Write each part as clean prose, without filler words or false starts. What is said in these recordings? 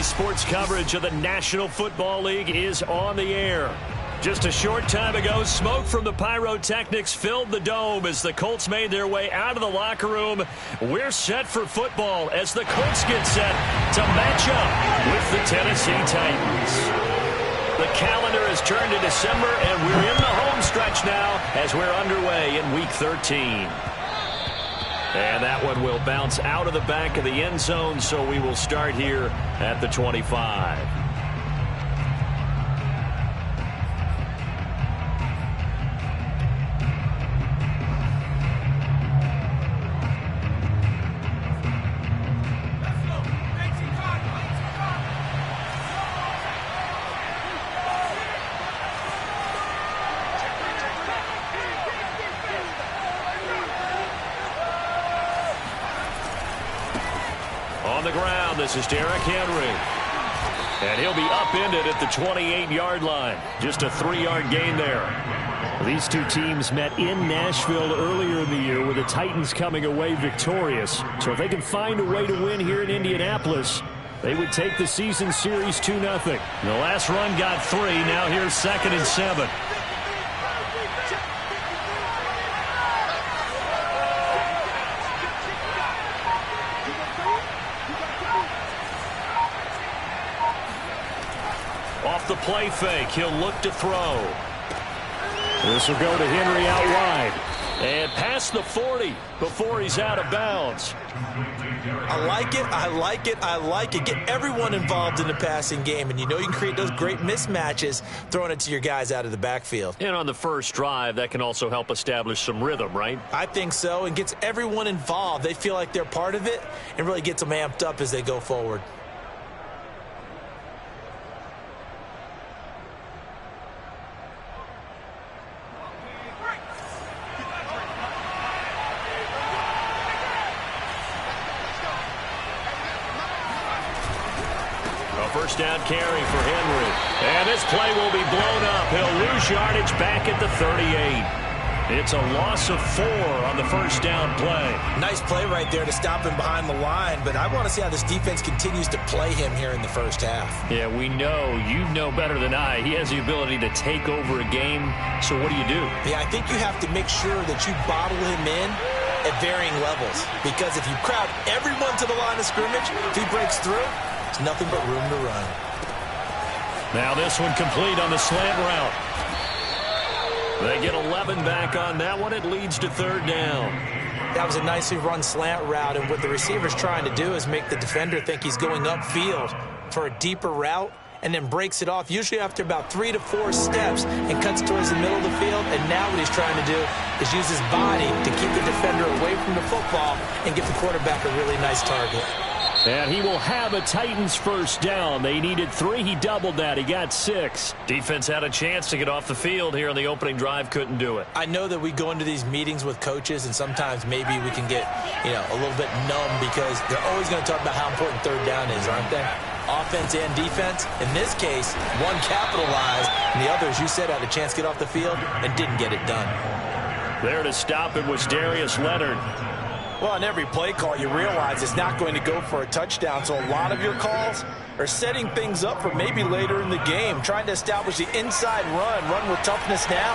Sports coverage of the National Football League is on the air. Just a short time ago, smoke from the pyrotechnics filled the dome as the Colts made their way out of the locker room. We're set for football as the Colts get set to match up with the Tennessee Titans. The calendar has turned to December, and we're in the home stretch now as we're underway in Week 13. And that one will bounce out of the back of the end zone, so we will start here at the 25. This is Derrick Henry. And he'll be upended at the 28-yard line. Just a 3-yard gain there. These two teams met in Nashville earlier in the year with the Titans coming away victorious. So if they can find a way to win here in Indianapolis, they would take the season series 2-0. The last run got 3. Now here's 2nd and 7. The play fake. He'll look to throw. This will go to Henry out wide. And past the 40 before he's out of bounds. I like it. I like it. I like it. Get everyone involved in the passing game. And you know you can create those great mismatches throwing it to your guys out of the backfield. And on the first drive, that can also help establish some rhythm, right? I think so. And gets everyone involved. They feel like they're part of it and really gets them amped up as they go forward. First down carry for Henry. And this play will be blown up. He'll lose yardage back at the 38. It's a loss of 4 on the first down play. Nice play right there to stop him behind the line, but I want to see how this defense continues to play him here in the first half. Yeah, we know. You know better than I. He has the ability to take over a game, so what do you do? Yeah, I think you have to make sure that you bottle him in at varying levels, because if you crowd everyone to the line of scrimmage, if he breaks through, there's nothing but room to run. Now this one complete on the slant route. They get 11 back on that one. It leads to 3rd down. That was a nicely run slant route, and what the receiver's trying to do is make the defender think he's going upfield for a deeper route, and then breaks it off, usually after about 3 to 4 steps, and cuts towards the middle of the field. And now what he's trying to do is use his body to keep the defender away from the football and give the quarterback a really nice target. And he will have a Titans first down. They needed 3. He doubled that. He got 6. Defense had a chance to get off the field here on the opening drive. Couldn't do it. I know that we go into these meetings with coaches, and sometimes maybe we can get, a little bit numb because they're always going to talk about how important 3rd down is, aren't they? Offense and defense. In this case, one capitalized, and the other, as you said, had a chance to get off the field and didn't get it done. There to stop it was Darius Leonard. Well, on every play call, you realize it's not going to go for a touchdown, so a lot of your calls are setting things up for maybe later in the game, trying to establish the inside run with toughness now,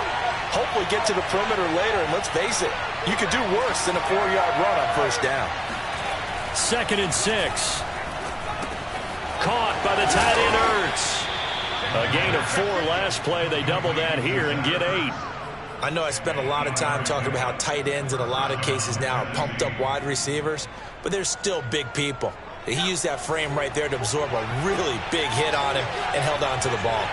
hopefully get to the perimeter later, and let's face it, you could do worse than a 4-yard run on first down. 2nd and 6. Caught by the tight end Ertz. A gain of 4 last play. They double that here and get 8. I know I spent a lot of time talking about how tight ends in a lot of cases now are pumped up wide receivers, but they're still big people. He used that frame right there to absorb a really big hit on him and held on to the ball.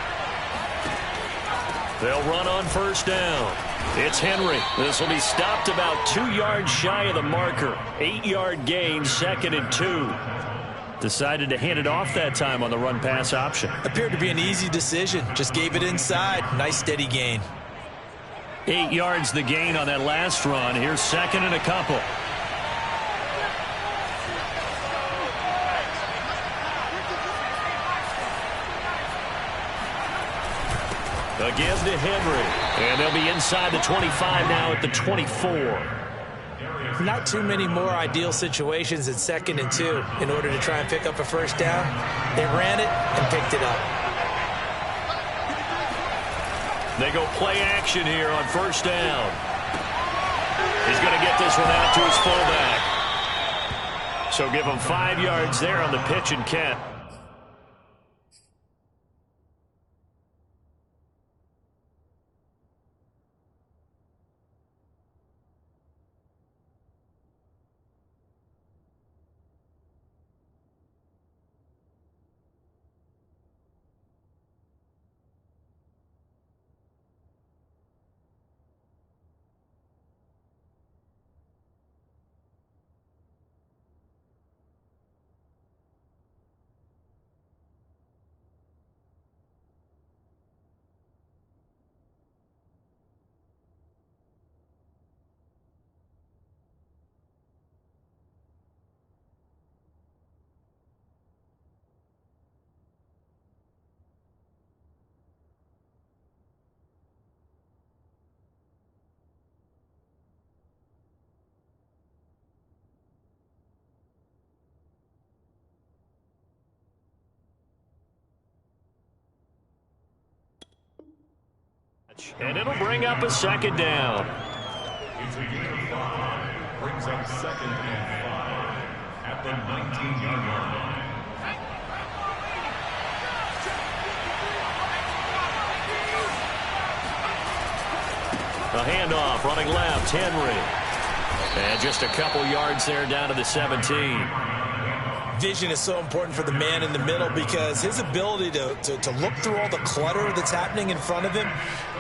They'll run on first down. It's Henry. This will be stopped about 2 yards shy of the marker. 8-yard gain, 2nd and 2. Decided to hand it off that time on the run-pass option. Appeared to be an easy decision. Just gave it inside. Nice steady gain. 8 yards the gain on that last run. Here's 2nd and a couple. Again to Henry. And they'll be inside the 25 now at the 24. not too many more ideal situations than 2nd and 2 in order to try and pick up a first down. They ran it and picked it up. They go play action here on first down. He's going to get this one out to his fullback. So give him 5 yards there on the pitch and catch. And it'll bring up a second down. It's a gain of 5. Brings up 2nd and 5 at the 19-yard line. A handoff, running left, Henry. And just a couple yards there down to the 17. Vision is so important for the man in the middle because his ability to look through all the clutter that's happening in front of him,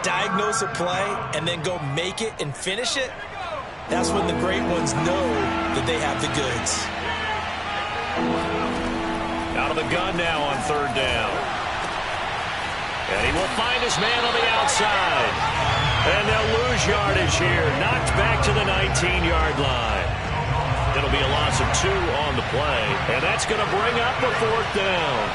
diagnose a play, and then go make it and finish it, that's when the great ones know that they have the goods. Out of the gun now on third down. And he will find his man on the outside. And they'll lose yardage here. Knocked back to the 19-yard line. It'll be a loss of 2 on the play. And that's going to bring up the 4th down.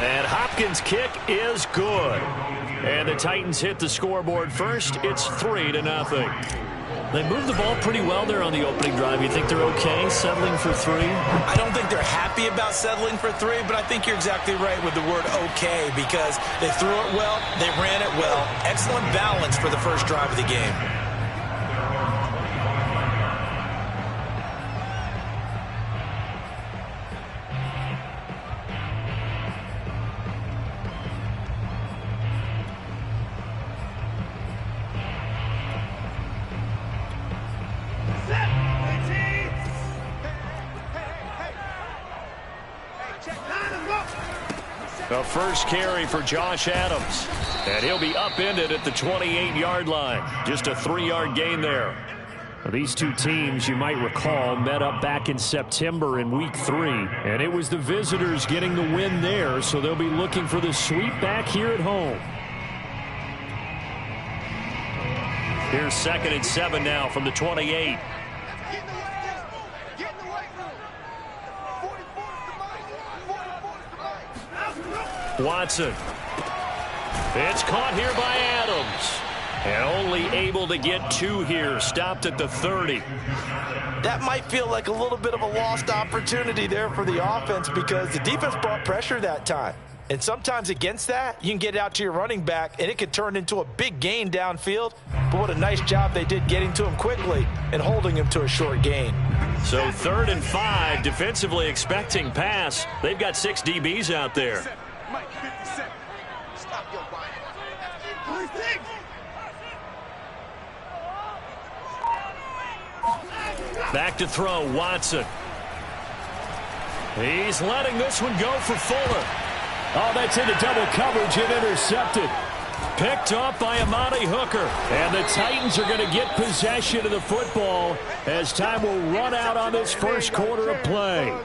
And Hopkins' kick is good. And the Titans hit the scoreboard first. It's 3-0. They moved the ball pretty well there on the opening drive. You think they're okay settling for 3? I don't think they're happy about settling for 3, but I think you're exactly right with the word okay because they threw it well, they ran it well. Excellent balance for the first drive of the game. The first carry for Josh Adams. And he'll be upended at the 28-yard line. Just a 3-yard gain there. These two teams, you might recall, met up back in September in Week 3. And it was the visitors getting the win there, so they'll be looking for the sweep back here at home. Here's 2nd and 7 now from the 28. Watson. It's caught here by Adams. And only able to get 2 here. Stopped at the 30. That might feel like a little bit of a lost opportunity there for the offense because the defense brought pressure that time. And sometimes against that, you can get out to your running back, and it could turn into a big gain downfield. But what a nice job they did getting to him quickly and holding him to a short gain. So 3rd and 5, defensively expecting pass. They've got 6 DBs out there. Back to throw, Watson. He's letting this one go for Fuller. Oh, that's into double coverage and intercepted. Picked off by Amani Hooker. And the Titans are going to get possession of the football as time will run out on this first quarter of play.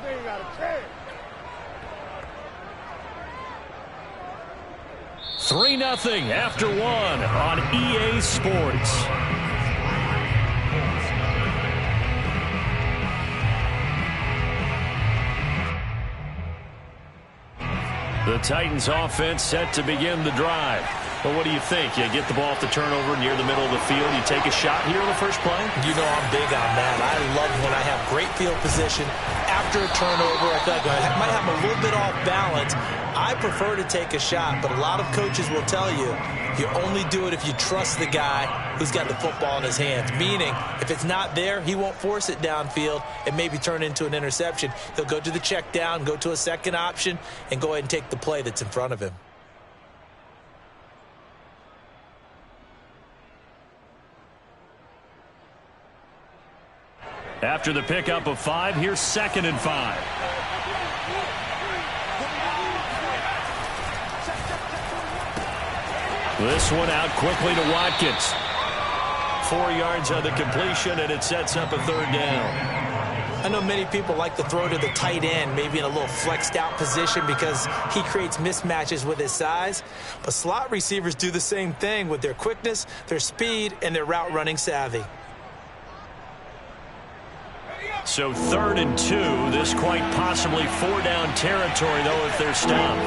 Three 3-0 after 1 on EA Sports. The Titans offense set to begin the drive. Well, what do you think? You get the ball off the turnover near the middle of the field. You take a shot here in the first play? You know I'm big on that. I love when I have great field position after a turnover. I feel like I might have a little bit off balance. I prefer to take a shot, but a lot of coaches will tell you, you only do it if you trust the guy who's got the football in his hands. Meaning, if it's not there, he won't force it downfield and maybe turn into an interception. He'll go to the check down, go to a second option, and go ahead and take the play that's in front of him. After the pickup of 5, here's 2nd and 5. This one out quickly to Watkins. 4 yards on the completion, and it sets up a 3rd down. I know many people like to throw to the tight end, maybe in a little flexed out position because he creates mismatches with his size. But slot receivers do the same thing with their quickness, their speed, and their route running savvy. So 3rd and 2, this quite possibly 4-down territory, though, if they're stopped.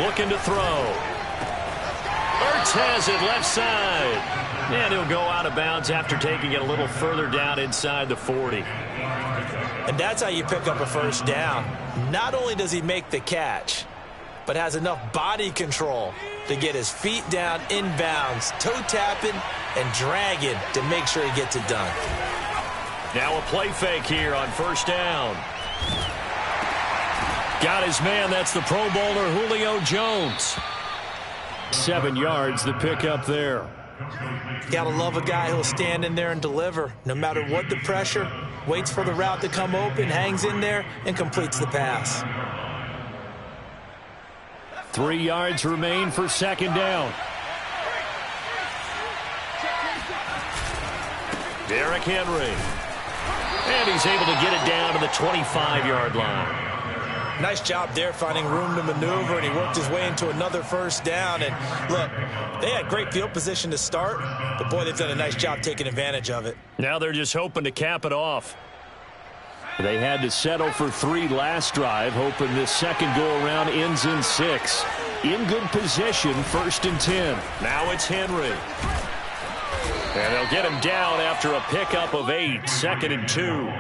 Looking to throw. Ertz has it left side. And he'll go out of bounds after taking it a little further down inside the 40. And that's how you pick up a 1st down. Not only does he make the catch, but has enough body control to get his feet down inbounds, toe tapping and dragging to make sure he gets it done. Now a play fake here on 1st down. Got his man. That's the Pro Bowler Julio Jones. 7 yards, the pickup there. Gotta love a guy who'll stand in there and deliver. No matter what the pressure, waits for the route to come open, hangs in there, and completes the pass. 3 yards remain for 2nd down. Derrick Henry. And he's able to get it down to the 25-yard line. Nice job there finding room to maneuver, and he worked his way into another 1st down. And look, they had great field position to start, but boy, they've done a nice job taking advantage of it. Now they're just hoping to cap it off. They had to settle for 3 last drive, hoping this second go-around ends in 6. In good position, 1st and 10. Now it's Henry. And they'll get him down after a pickup of 8, 2nd and 2.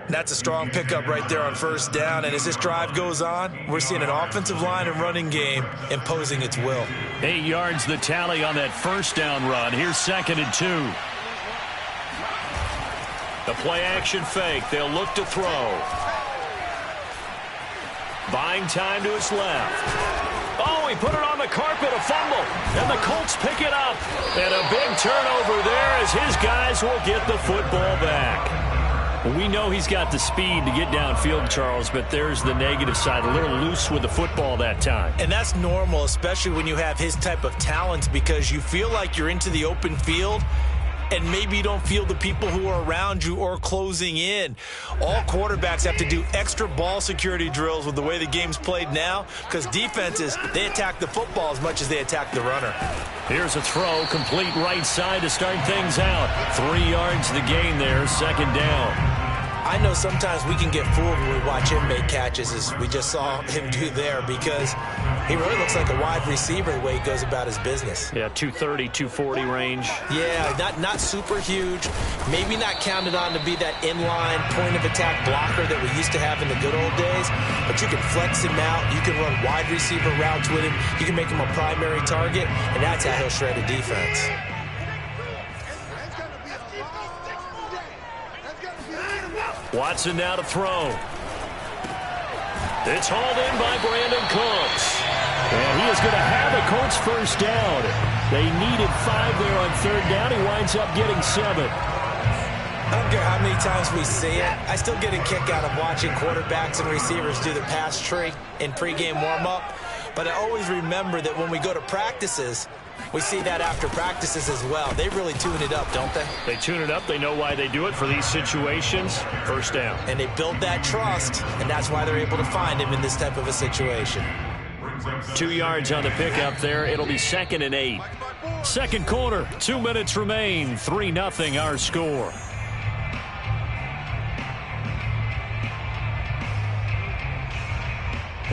That's a strong pickup right there on 1st down, and as this drive goes on, we're seeing an offensive line and running game imposing its will. 8 yards the tally on that 1st down run. Here's 2nd and 2. The play-action fake. They'll look to throw. Buying time to his left. Oh, he put it on the carpet, a fumble. And the Colts pick it up. And a big turnover there as his guys will get the football back. Well, we know he's got the speed to get downfield, Charles, but there's the negative side. A little loose with the football that time. And that's normal, especially when you have his type of talent, because you feel like you're into the open field and maybe you don't feel the people who are around you or closing in. All quarterbacks have to do extra ball security drills with the way the game's played now, because defenses, they attack the football as much as they attack the runner. Here's a throw, complete right side to start things out. 3 yards the gain there, 2nd down. I know sometimes we can get fooled when we watch him make catches, as we just saw him do there, because he really looks like a wide receiver the way he goes about his business. Yeah, 230, 240 range. Yeah, not super huge. Maybe not counted on to be that inline point-of-attack blocker that we used to have in the good old days, but you can flex him out. You can run wide receiver routes with him. You can make him a primary target, and that's how he'll shred a defense. Watson now to throw. It's hauled in by Brandon Cooks. And he is going to have a Colts 1st down. They needed 5 there on 3rd down. He winds up getting 7. I don't care how many times we see it. I still get a kick out of watching quarterbacks and receivers do the pass tree in pregame warm-up. But I always remember that when we go to practices, we see that after practices as well. They really tune it up, don't they? They tune it up. They know why they do it for these situations. 1st down. And they build that trust, and that's why they're able to find him in this type of a situation. 2 yards on the pickup there. It'll be 2nd and 8. Second quarter, 2 minutes remain. 3-0 our score.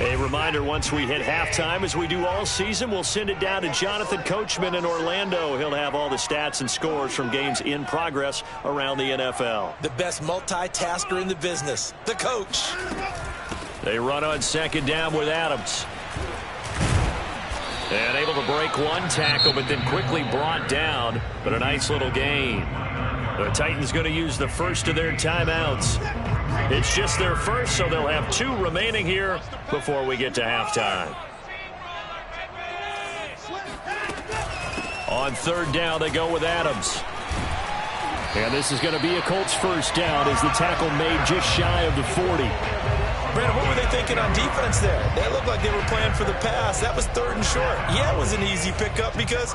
A reminder, once we hit halftime, as we do all season, we'll send it down to Jonathan Coachman in Orlando. He'll have all the stats and scores from games in progress around the NFL. The best multitasker in the business, the coach. They run on second down with Adams. And able to break one tackle, but then quickly brought down. But a nice little gain. The Titans going to use the first of their timeouts. It's just their first, so they'll have 2 remaining here before we get to halftime. On third down, they go with Adams. And this is going to be a Colts first down as the tackle made just shy of the 40. Brandon, what were they thinking on defense there? They looked like they were playing for the pass. That was 3rd and short. Yeah, it was an easy pickup because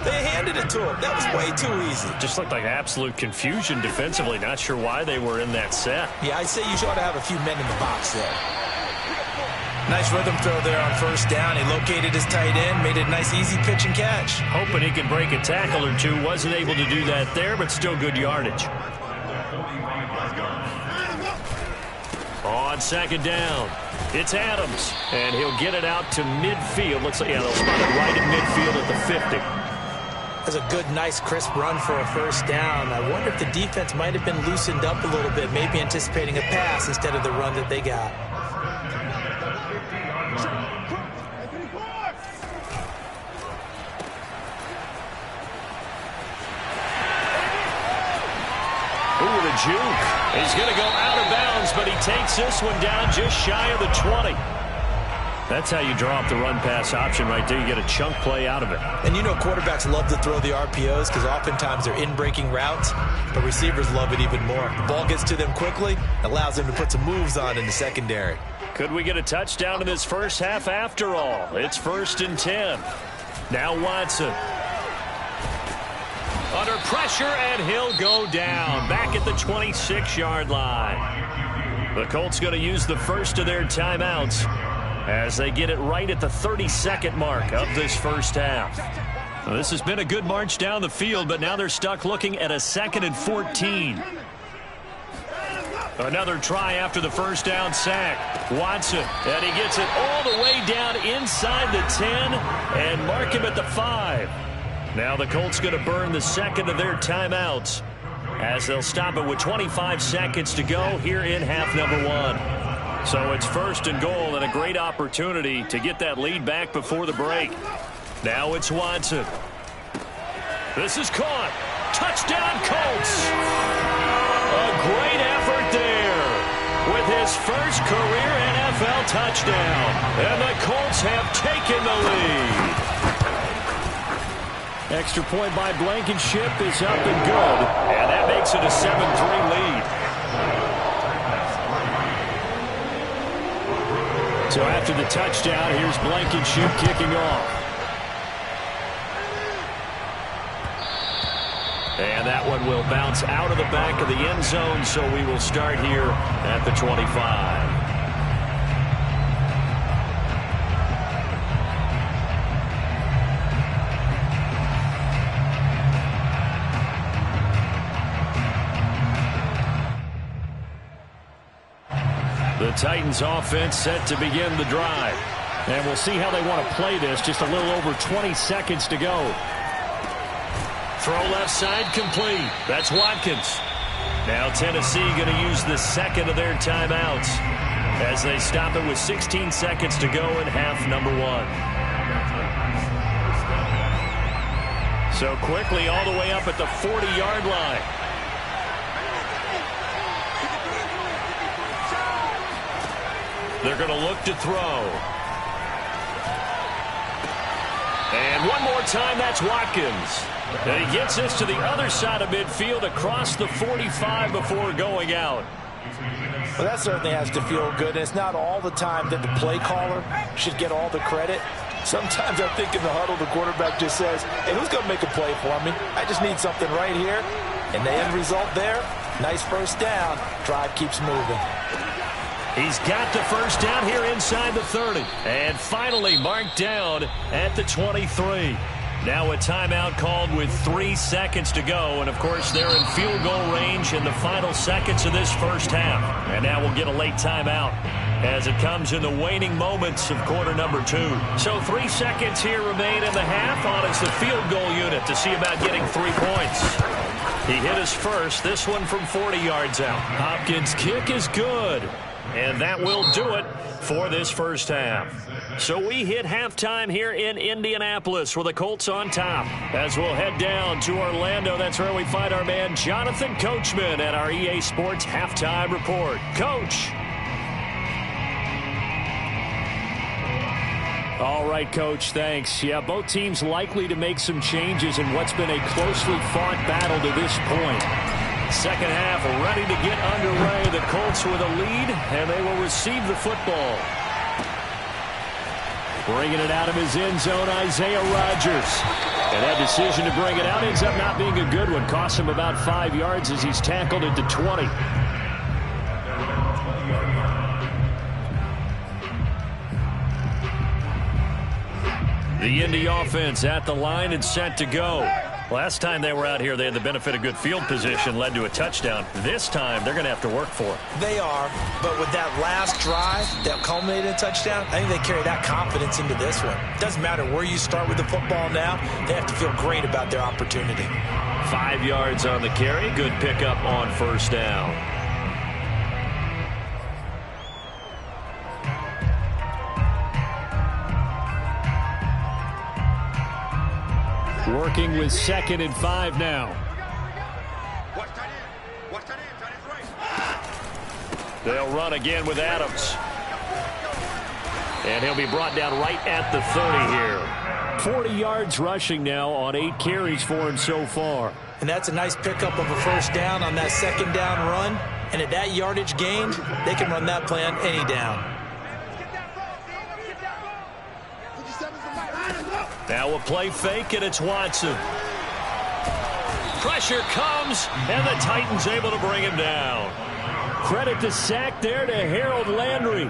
they handed it to him. That was way too easy. Just looked like absolute confusion defensively. Not sure why they were in that set. Yeah, I'd say you ought to have a few men in the box there. Nice rhythm throw there on first down. He located his tight end, made it a nice easy pitch and catch. Hoping he could break a tackle or two. Wasn't able to do that there, but still good yardage. On second down, it's Adams, and he'll get it out to midfield. Looks like, yeah, they'll spot it right in midfield at the 50. That's a good, nice, crisp run for a first down. I wonder if the defense might have been loosened up a little bit, maybe anticipating a pass instead of the run that they got. Ooh, the juke. He's going to go out of bounds, but he takes this one down just shy of the 20. That's how you draw up the run-pass option right there. You get a chunk play out of it. And you know quarterbacks love to throw the RPOs because oftentimes they're in-breaking routes, but receivers love it even more. The ball gets to them quickly, allows them to put some moves on in the secondary. Could we get a touchdown in this first half after all? It's 1st and 10. Now Watson. Under pressure, and he'll go down. Back at the 26-yard line. The Colts going to use the first of their timeouts as they get it right at the 32nd mark of this first half. Now, this has been a good march down the field, but now they're stuck looking at a 2nd and 14. Another try after the first down sack. Watson, and he gets it all the way down inside the 10 and mark him at the 5. Now the Colts going to burn the 2nd of their timeouts as they'll stop it with 25 seconds to go here in half number 1. So it's 1st and goal and a great opportunity to get that lead back before the break. Now it's Watson. This is caught. Touchdown Colts. A great effort there with his first career NFL touchdown. And the Colts have taken the lead. Extra point by Blankenship is up and good, and that makes it a 7-3 lead. So after the touchdown, here's Blankenship kicking off. And that one will bounce out of the back of the end zone, so we will start here at the 25. The Titans offense set to begin the drive. And we'll see how they want to play this. Just a little over 20 seconds to go. Throw left side complete. That's Watkins. Now Tennessee going to use the 2nd of their timeouts as they stop it with 16 seconds to go in half number 1. So quickly all the way up at the 40-yard line. They're going to look to throw. And one more time, that's Watkins. And he gets this to the other side of midfield across the 45 before going out. Well, that certainly has to feel good. And it's not all the time that the play caller should get all the credit. Sometimes I think in the huddle, the quarterback just says, hey, who's going to make a play for me? I just need something right here. And the end result there, nice first down. Drive keeps moving. He's got the first down here inside the 30. And finally marked down at the 23. Now a timeout called with 3 seconds to go. And, of course, they're in field goal range in the final seconds of this first half. And now we'll get a late timeout. as it comes in the waning moments of quarter number 2. So 3 seconds here remain in the half. On is the field goal unit to see about getting 3 points. He hit his first, this one from 40 yards out. Hopkins' kick is good, and that will do it for this first half. So we hit halftime here in Indianapolis with the Colts on top. As we'll head down to Orlando, that's where we find our man Jonathan Coachman at our EA Sports Halftime Report. Coach. All right, Coach, thanks. Yeah, both teams likely to make some changes in what's been a closely fought battle to this point. Second half ready to get underway. The Colts with a lead, and they will receive the football. Bringing it out of his end zone, Isaiah Rodgers. And that decision to bring it out ends up not being a good one. Cost him about 5 yards as he's tackled it to 20. The Indy offense at the line and set to go. Last time they were out here, they had the benefit of good field position, led to a touchdown. This time, they're going to have to work for it. They are, but with that last drive that culminated in a touchdown, I think they carry that confidence into this one. It doesn't matter where you start with the football now. They have to feel great about their opportunity. 5 yards on the carry. Good pickup on first down. Working with 2nd and 5 now. They'll run again with Adams. And he'll be brought down right at the 30 here. 40 yards rushing now on 8 carries for him so far. And that's a nice pickup of a first down on that second down run. And at that yardage gained, they can run that play on any down. Now a play fake, and it's Watson. Pressure comes, and the Titans able to bring him down. Credit the sack there to Harold Landry.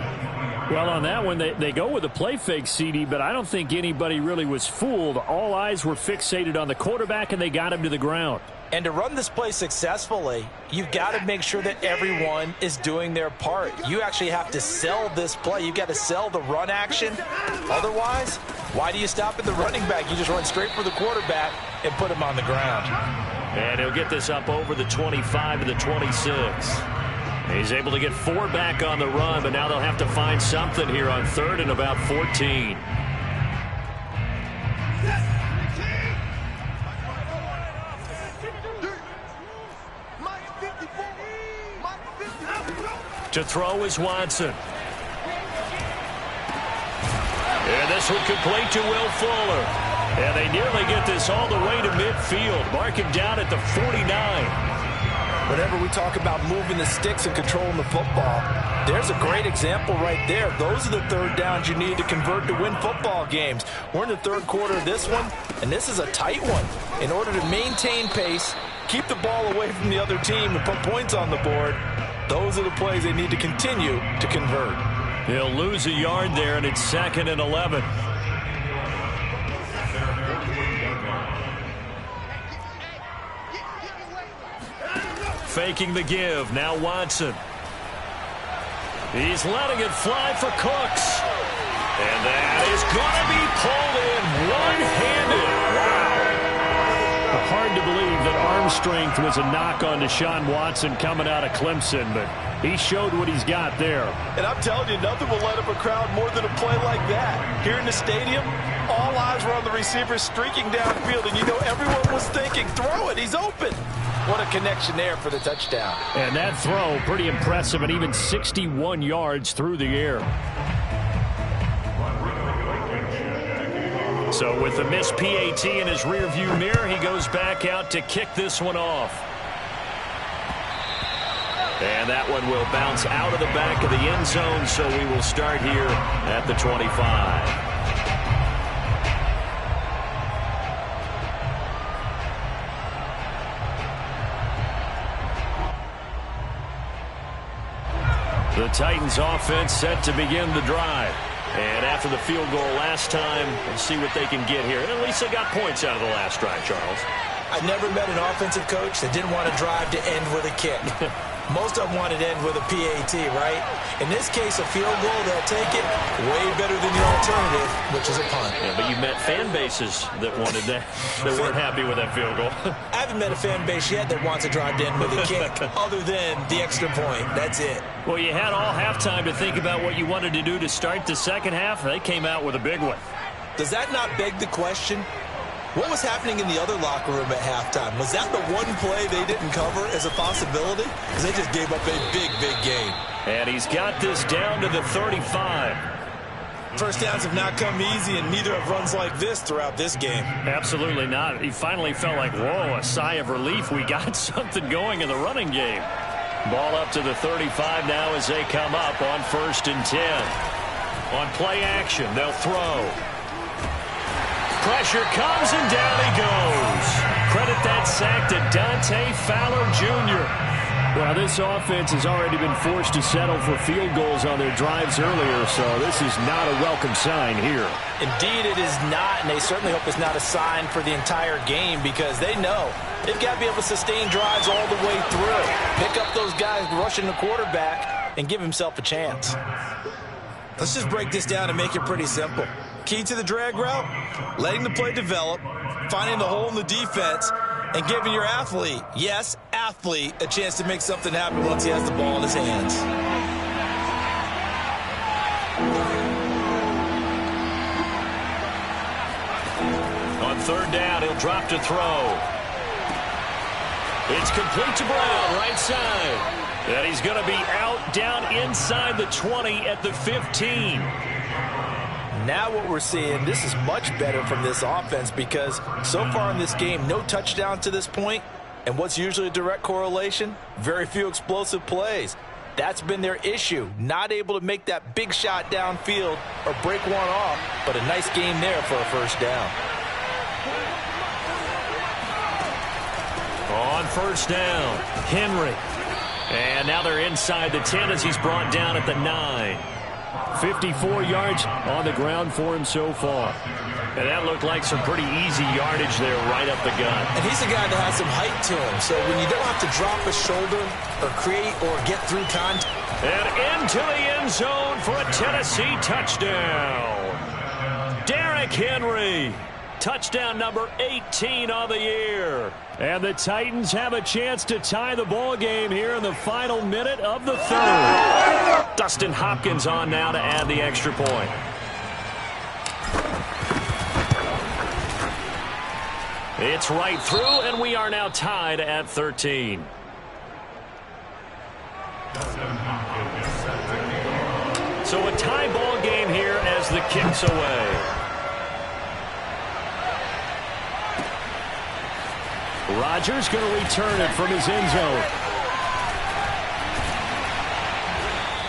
Well, on that one, they go with a play fake, CD, but I don't think anybody really was fooled. All eyes were fixated on the quarterback, and they got him to the ground. And to run this play successfully, you've got to make sure that everyone is doing their part. You actually have to sell this play. You've got to sell the run action. Otherwise, why do you stop at the running back? You just run straight for the quarterback and put him on the ground. And he'll get this up over the 25 to the 26. He's able to get 4 back on the run, but now they'll have to find something here on 3rd and about 14. To throw is Watson. And this one complete to Will Fuller. And they nearly get this all the way to midfield. Mark him down at the 49. Whenever we talk about moving the sticks and controlling the football, there's a great example right there. Those are the third downs you need to convert to win football games. We're in the third quarter of this one, and this is a tight one. In order to maintain pace, keep the ball away from the other team, and put points on the board, those are the plays they need to continue to convert. He'll lose a yard there, and it's 2nd and 11. Faking the give. Now Watson. He's letting it fly for Cooks. And that is going to be pulled in one-handed. Wow. Hard to believe that arm strength was a knock on Deshaun Watson coming out of Clemson, but he showed what he's got there. And I'm telling you, nothing will light up a crowd more than a play like that. Here in the stadium, all eyes were on the receiver streaking downfield, and you know everyone was thinking, throw it, he's open. What a connection there for the touchdown. And that throw, pretty impressive, and even 61 yards through the air. So with the missed PAT in his rearview mirror, he goes back out to kick this one off. And that one will bounce out of the back of the end zone, so we will start here at the 25. The Titans offense set to begin the drive. And after the field goal last time, we'll see what they can get here. And at least they got points out of the last drive, Charles. I've never met an offensive coach that didn't want a drive to end with a kick. Most of them want it to end with a PAT, right? In this case, a field goal, they'll take it way better than the alternative, which is a punt. Yeah, but you met fan bases that wanted that, that weren't happy with that field goal. I haven't met a fan base yet that wants to drive to end with a kick other than the extra point. That's it. Well, you had all halftime to think about what you wanted to do to start the second half. They came out with a big one. Does that not beg the question? What was happening in the other locker room at halftime? Was that the one play they didn't cover as a possibility? Because they just gave up a big, big gain. And he's got this down to the 35. First downs have not come easy, and neither have runs like this throughout this game. Absolutely not. He finally felt like, whoa, a sigh of relief. We got something going in the running game. Ball up to the 35 now as they come up on 1st and 10. On play action, they'll throw. Pressure comes, and down he goes. Credit that sack to Dante Fowler Jr. Well, this offense has already been forced to settle for field goals on their drives earlier, so this is not a welcome sign here. Indeed, it is not, and they certainly hope it's not a sign for the entire game because they know they've got to be able to sustain drives all the way through. Pick up those guys rushing the quarterback and give himself a chance. Let's just break this down and make it pretty simple. Key to the drag route, letting the play develop, finding the hole in the defense, and giving your athlete, yes, athlete, a chance to make something happen once he has the ball in his hands. On 3rd down, he'll drop to throw. It's complete to Brown, right side. And he's going to be out down inside the 20 at the 15. Now what we're seeing, this is much better from this offense because so far in this game, no touchdown to this point. And what's usually a direct correlation? Very few explosive plays. That's been their issue. Not able to make that big shot downfield or break one off, but a nice game there for a 1st down. On 1st down, Henry. And now they're inside the 10 as he's brought down at the 9. 54 yards on the ground for him so far. And that looked like some pretty easy yardage there right up the gut. And he's a guy that has some height to him, so when you don't have to drop a shoulder or create or get through contact. And into the end zone for a Tennessee touchdown. Derrick Henry. Touchdown number 18 on the year. And the Titans have a chance to tie the ball game here in the final minute of the 3rd. Dustin Hopkins on now to add the extra point. It's right through, and we are now tied at 13. So a tie ball game here as the kick's away. Rodgers going to return it from his end zone.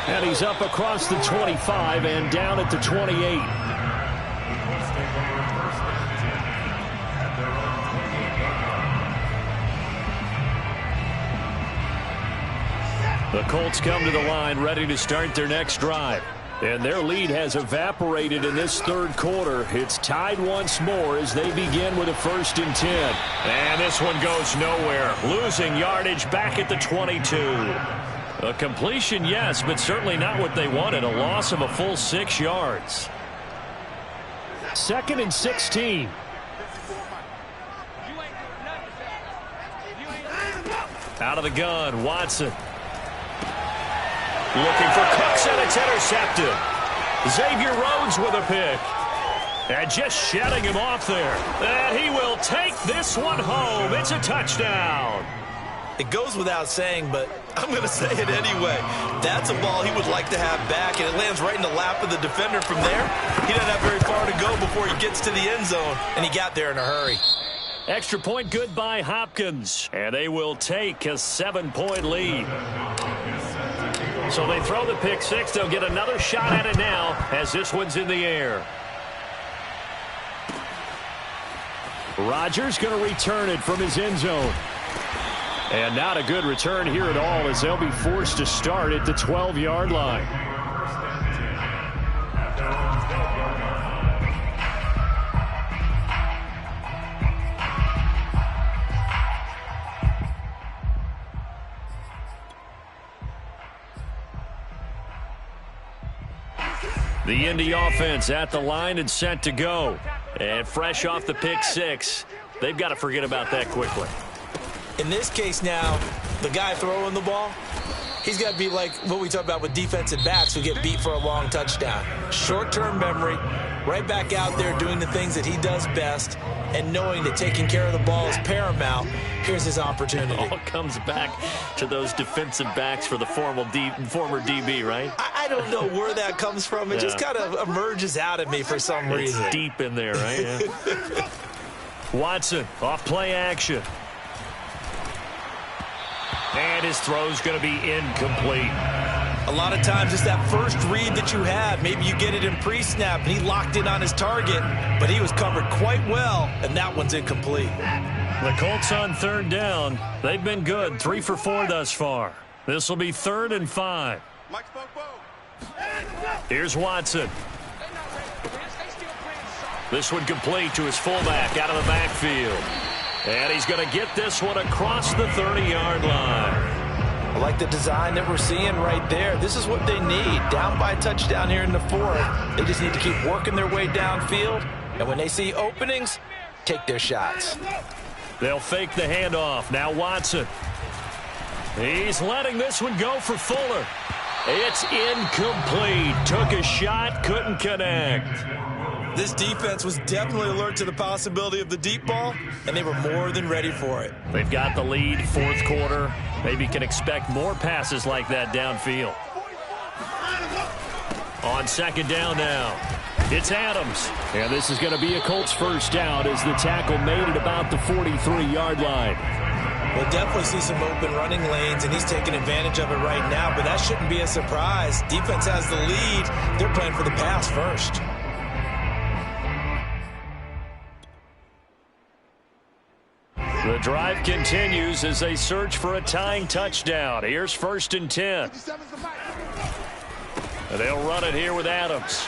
And he's up across the 25 and down at the 28. The Colts come to the line ready to start their next drive. And their lead has evaporated in this 3rd quarter. It's tied once more as they begin with a 1st and 10. And this one goes nowhere. Losing yardage back at the 22. A completion, yes, but certainly not what they wanted. A loss of a full 6 yards. 2nd and 16. Out of the gun, Watson. Looking for Cooks, and it's intercepted. Xavier Rhodes with a pick. And just shutting him off there. And he will take this one home. It's a touchdown. It goes without saying, but I'm going to say it anyway. That's a ball he would like to have back, and it lands right in the lap of the defender from there. He doesn't have very far to go before he gets to the end zone, and he got there in a hurry. Extra point good by Hopkins. And they will take a 7-point lead. So they throw the pick six. They'll get another shot at it now as this one's in the air. Rodgers going to return it from his end zone. And not a good return here at all as they'll be forced to start at the 12-yard line. The Indy offense at the line and set to go. And fresh off the pick six, they've got to forget about that quickly. In this case now, the guy throwing the ball, he's got to be like what we talk about with defensive backs who get beat for a long touchdown. Short-term memory, right back out there doing the things that he does best, and knowing that taking care of the ball is paramount. Here's his opportunity. It all comes back to those defensive backs for the former DB, right? I don't know where that comes from. It just kind of emerges out of me for some reason. It's deep in there, right? Yeah. Watson off play action. And his throw's going to be incomplete. A lot of times it's that first read that you have. Maybe you get it in pre-snap, and he locked in on his target, but he was covered quite well, and that one's incomplete. The Colts on third down. They've been good, 3 for 4 thus far. This will be 3rd and 5. Here's Watson. This one complete to his fullback out of the backfield. And he's going to get this one across the 30-yard line. I like the design that we're seeing right there. This is what they need. Down by a touchdown here in the 4th. They just need to keep working their way downfield. And when they see openings, take their shots. They'll fake the handoff. Now Watson. He's letting this one go for Fuller. It's incomplete. Took a shot, couldn't connect. This defense was definitely alert to the possibility of the deep ball, and they were more than ready for it. They've got the lead, 4th quarter. Maybe can expect more passes like that downfield. On 2nd down now, it's Adams. And this is going to be a Colts first down as the tackle made it about the 43-yard line. We'll definitely see some open running lanes, and he's taking advantage of it right now, but that shouldn't be a surprise. Defense has the lead. They're playing for the pass first. The drive continues as they search for a tying touchdown. Here's 1st and 10. And they'll run it here with Adams.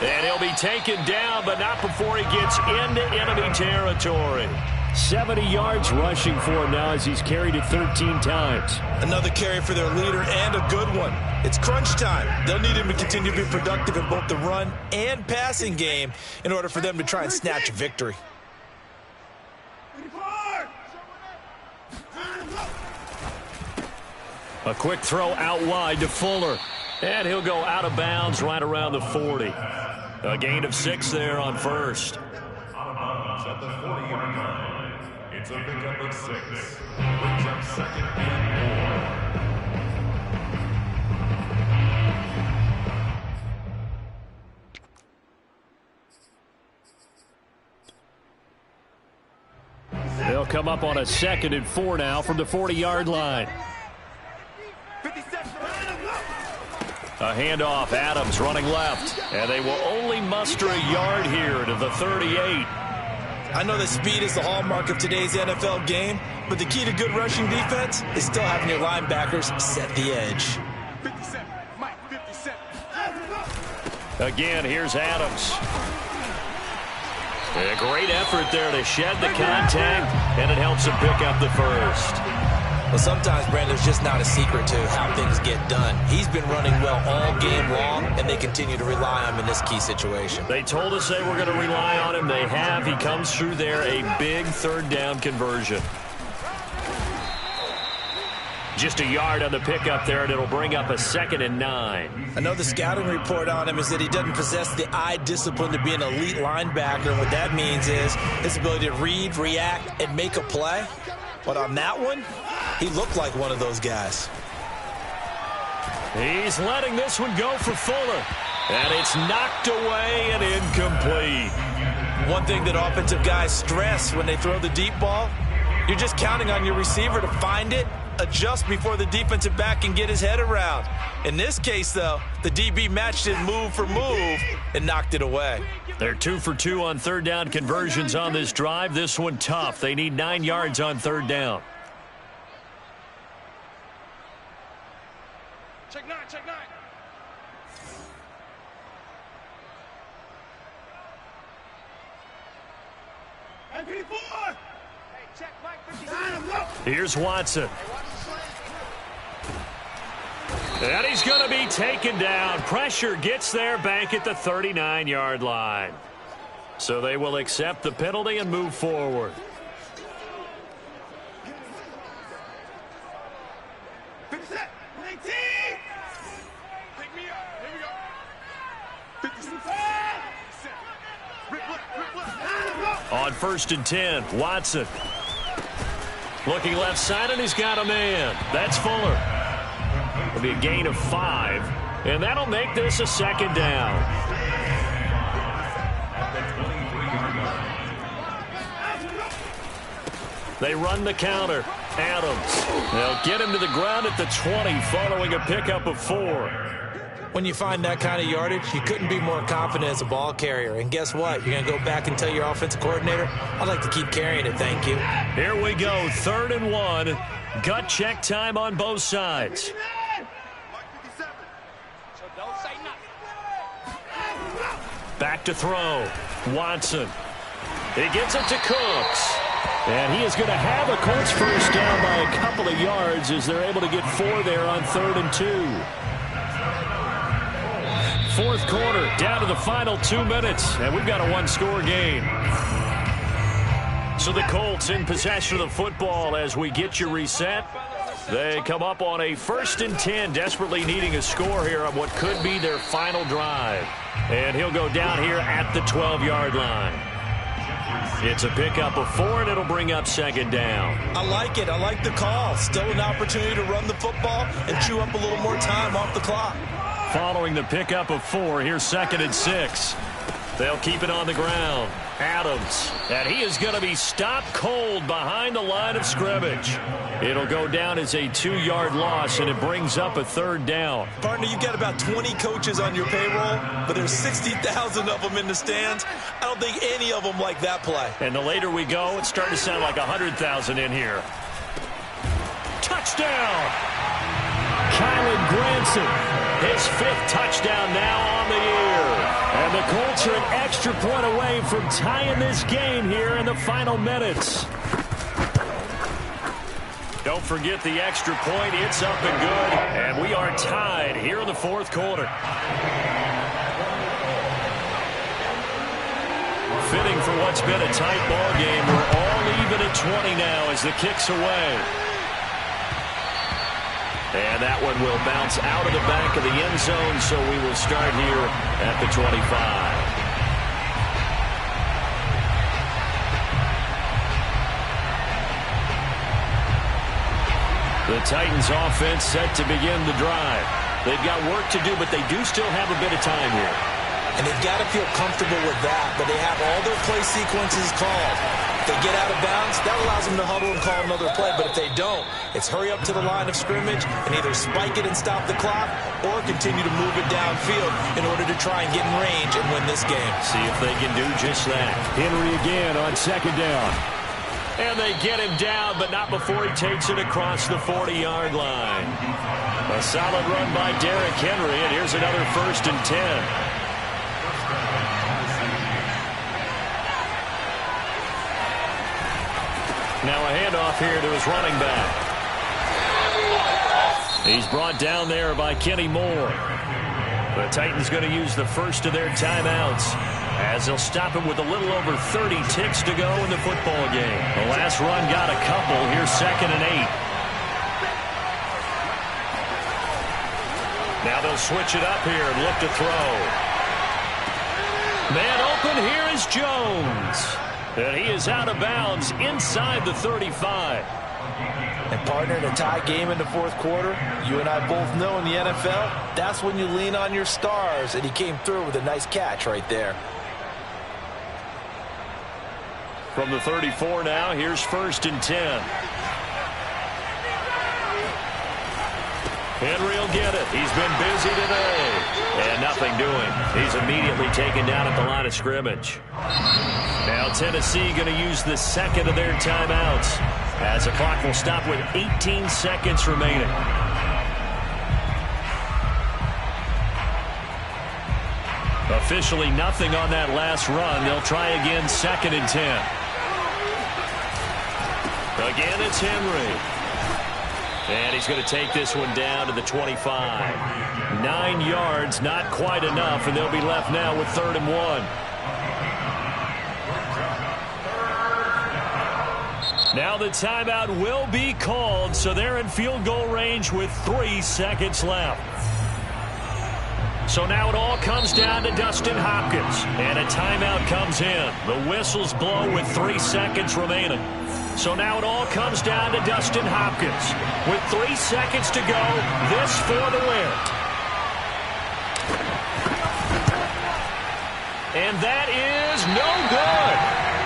And he'll be taken down, but not before he gets into enemy territory. 70 yards rushing for him now as he's carried it 13 times. Another carry for their leader and a good one. It's crunch time. They'll need him to continue to be productive in both the run and passing game in order for them to try and snatch a victory. A quick throw out wide to Fuller. And he'll go out of bounds right around the 40. A gain of 6 there on first. Out of bounds at the 40-yard line. It's a pickup of 6. Brings up 2nd and 4. They'll come up on a 2nd and 4 now from the 40-yard line. A handoff, Adams running left, and they will only muster a yard here to the 38. I know that speed is the hallmark of today's NFL game, but the key to good rushing defense is still having your linebackers set the edge. 57, Mike, 57. Again, here's Adams. A great effort there to shed the contact, and it helps him pick up the first. Well, sometimes, Brandon, there's just not a secret to how things get done. He's been running well all game long, and they continue to rely on him in this key situation. They told us they were going to rely on him. They have. He comes through there, a big 3rd down conversion. Just a yard on the pickup there, and it'll bring up a 2nd and 9. I know the scouting report on him is that he doesn't possess the eye discipline to be an elite linebacker, and what that means is his ability to read, react, and make a play. But on that one, he looked like one of those guys. He's letting this one go for Fuller. And it's knocked away and incomplete. One thing that offensive guys stress when they throw the deep ball, you're just counting on your receiver to find it, adjust before the defensive back can get his head around. In this case, though, the DB matched it move for move and knocked it away. They're 2 for 2 on 3rd down conversions on this drive. This one tough. They need 9 yards on 3rd down. Check 9, check 9. Hey, 54. Hey, check Mike, 59. Here's Watson. And he's going to be taken down. Pressure gets there back at the 39-yard line. So they will accept the penalty and move forward. On 1st and 10, Watson. Looking left side, and he's got a man. That's Fuller. It'll be a gain of 5, and that'll make this a 2nd down. They run the counter. Adams. They'll get him to the ground at the 20 following a pickup of 4. When you find that kind of yardage, you couldn't be more confident as a ball carrier. And guess what? You're going to go back and tell your offensive coordinator, I'd like to keep carrying it, thank you. Here we go, 3rd and 1. Gut check time on both sides. Back to throw. Watson. He gets it to Cooks. And he is going to have a Colts first down by a couple of yards as they're able to get 4 there on 3rd and 2. 4th quarter, down to the final 2 minutes, and we've got a 1-score game. So the Colts in possession of the football as we get you reset. They come up on a 1st and 10, desperately needing a score here on what could be their final drive. And he'll go down here at the 12-yard line. It's a pickup of 4, and it'll bring up 2nd down. I like it. I like the call. Still an opportunity to run the football and chew up a little more time off the clock. Following the pickup of 4, here's 2nd and 6. They'll keep it on the ground. Adams, and he is going to be stopped cold behind the line of scrimmage. It'll go down as a 2-yard loss, and it brings up a 3rd down. Partner, you've got about 20 coaches on your payroll, but there's 60,000 of them in the stands. I don't think any of them like that play. And the later we go, it's starting to sound like 100,000 in here. Touchdown! Kylan Granson. His 5th touchdown now on the year. And the Colts are an extra point away from tying this game here in the final minutes. Don't forget the extra point. It's up and good. And we are tied here in the 4th quarter. Fitting for what's been a tight ball game. We're all even at 20 now as the kick's away. And that one will bounce out of the back of the end zone, so we will start here at the 25. The Titans offense set to begin the drive. They've got work to do, but they do still have a bit of time here. And they've got to feel comfortable with that, but they have all their play sequences called. If they get out of bounds, that allows them to huddle and call another play. But if they don't, it's hurry up to the line of scrimmage and either spike it and stop the clock or continue to move it downfield in order to try and get in range and win this game. See if they can do just that. Henry again on 2nd down. And they get him down, but not before he takes it across the 40-yard line. A solid run by Derrick Henry, and here's another 1st and 10. Now a handoff here to his running back. He's brought down there by Kenny Moore. The Titans going to use the first of their timeouts as they'll stop him with a little over 30 ticks to go in the football game. The last run got a couple. Here's 2nd and 8. Now they'll switch it up here and look to throw. Man open, here is Jones. And he is out of bounds inside the 35. And partner, in a tie game in the 4th quarter, you and I both know in the NFL, that's when you lean on your stars, and he came through with a nice catch right there. From the 34 now, here's 1st and 10. Henry will get it. He's been busy today. And nothing doing. He's immediately taken down at the line of scrimmage. Now Tennessee going to use the 2nd of their timeouts as the clock will stop with 18 seconds remaining. Officially nothing on that last run. They'll try again, 2nd and 10. Again, it's Henry. And he's going to take this one down to the 25. 9 yards, not quite enough, and they'll be left now with 3rd and 1. Now the timeout will be called, so they're in field goal range with 3 seconds left. So now it all comes down to Dustin Hopkins, and a timeout comes in. The whistles blow with 3 seconds remaining. So now it all comes down to Dustin Hopkins. With 3 seconds to go, this for the win. And that is no good.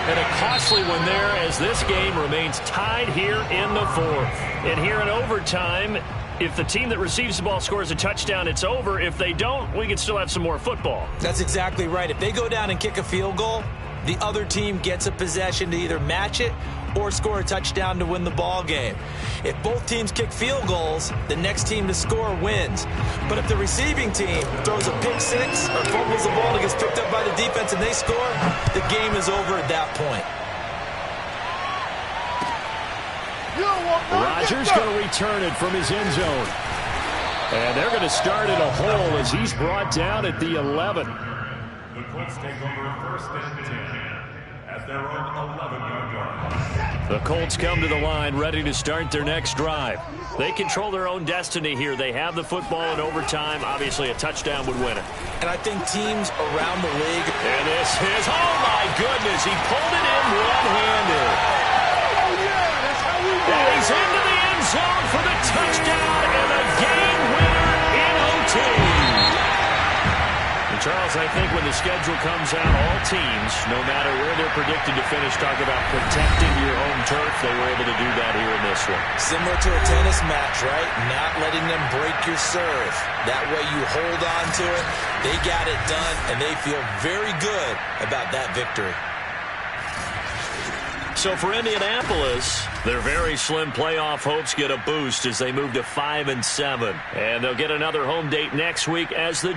And a costly one there as this game remains tied here in the 4th. And here in overtime, if the team that receives the ball scores a touchdown, it's over. If they don't, we can still have some more football. That's exactly right. If they go down and kick a field goal, the other team gets a possession to either match it or score a touchdown to win the ball game. If both teams kick field goals, the next team to score wins. But if the receiving team throws a pick six or fumbles the ball and gets picked up by the defense and they score, the game is over at that point. Rodgers going to return it from his end zone. And they're going to start in a hole as he's brought down at the 11. The Colts take over 1st and 10 at their own 11-yard line. The Colts come to the line ready to start their next drive. They control their own destiny here. They have the football in overtime. Obviously, a touchdown would win it. And I think teams around the league... And this is... Oh, my goodness. He pulled it in one-handed. And he's into the end zone for the touchdown and a game winner in OT. And Charles, I think when the schedule comes out, all teams, no matter where they're predicted to finish, talk about protecting your home turf. They were able to do that here in this one. Similar to a tennis match, right? Not letting them break your serve. That way you hold on to it. They got it done, and they feel very good about that victory. So for Indianapolis, their very slim playoff hopes get a boost as they move to 5-7. And they'll get another home date next week as the